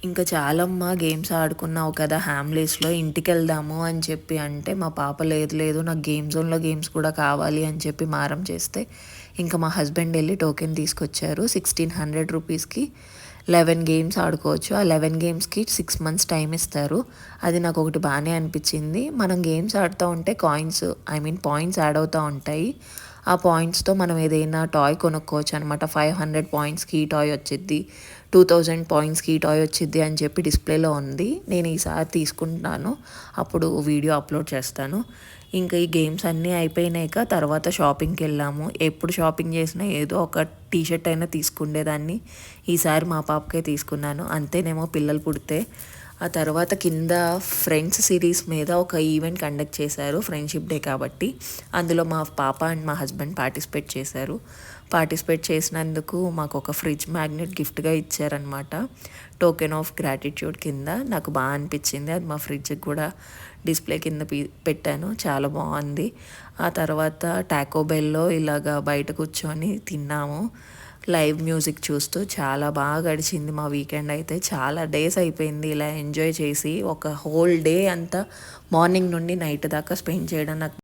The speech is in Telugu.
ఇంకా చాలమ్మా గేమ్స్ ఆడుకున్నావు కదా హ్యామ్లీస్‌లో ఇంటికెళ్దాము అని చెప్పి అంటే, మా పాప లేదు లేదు నాకు గేమ్ జోన్‌లో గేమ్స్ కూడా కావాలి అని చెప్పి మారం చేస్తే, ఇంకా మా హస్బెండ్ ఎళ్లి టోకెన్ తీసుకొచ్చారు. 1600 రూపీస్‌కి 11 గేమ్స్ ఆడుకోవచ్చు. ఆ 11 గేమ్స్‌కి 6 మంత్స్ టైమ్ ఇస్తారు. అది నాకొకటి బానే అనిపిచ్చింది. మనం గేమ్స్ ఆడుతా ఉంటే పాయింట్స్ యాడ్ అవుతా ఉంటాయి. ఆ పాయింట్స్‌తో మనం ఏదైనా టాయ్ కొనుక్కోవచ్చనమాట. 500 పాయింట్స్‌కి ఈ టాయ్ వచ్చిద్ది. 2000 పాయింట్స్‌కి ఈ టాయ్ వచ్చిద్ది అని చెప్పి డిస్‌ప్లేలో ఉంది. నేను ఈసారి తీసుకుంటున్నాను. అప్పుడు వీడియో అప్‌లోడ్ చేస్తాను. ఇంకా ఈ గేమ్స్ అన్నీ అయిపోయినాక తర్వాత షాపింగ్‌కెళ్ళాము. ఎప్పుడు షాపింగ్ చేసినా ఏదో ఒక టీ షర్ట్ అయినా తీసుకుండేదాన్ని. ఈసారి మా పాపకే తీసుకున్నాను. అంతేనేమో పిల్లలు పుడితే. ఆ తర్వాత కింద ఫ్రెండ్స్ సిరీస్ మీద ఒక ఈవెంట్ కండక్ట్ చేశారు ఫ్రెండ్షిప్ డే కాబట్టి. అందులో మా పాప అండ్ మా హస్బెండ్ పార్టిసిపేట్ చేశారు. పార్టిసిపేట్ చేసినందుకు మాకు ఒక ఫ్రిడ్జ్ మ్యాగ్నెట్ గిఫ్ట్‌గా ఇచ్చారనమాట. టోకెన్ ఆఫ్ గ్రాటిట్యూడ్ కింద. నాకు బా అనిపిచ్చింది. అది మా ఫ్రిడ్జ్‌కి కూడా డిస్‌ప్లే కింద పెట్టాను. చాలా బావుంది. ఆ తర్వాత టాకో బెల్‌లో ఇలాగా బయట కూర్చొని తిన్నాము. లైవ్ మ్యూజిక్ చూస్తూ చాలా బాగా గడిచింది మా వీకెండ్ అయితే. చాలా డేస్ అయిపోయింది ఇలా ఎంజాయ్ చేసి. ఒక హోల్ డే అంతా మార్నింగ్ నుండి నైట్ దాకా స్పెండ్ చేయడం నాకు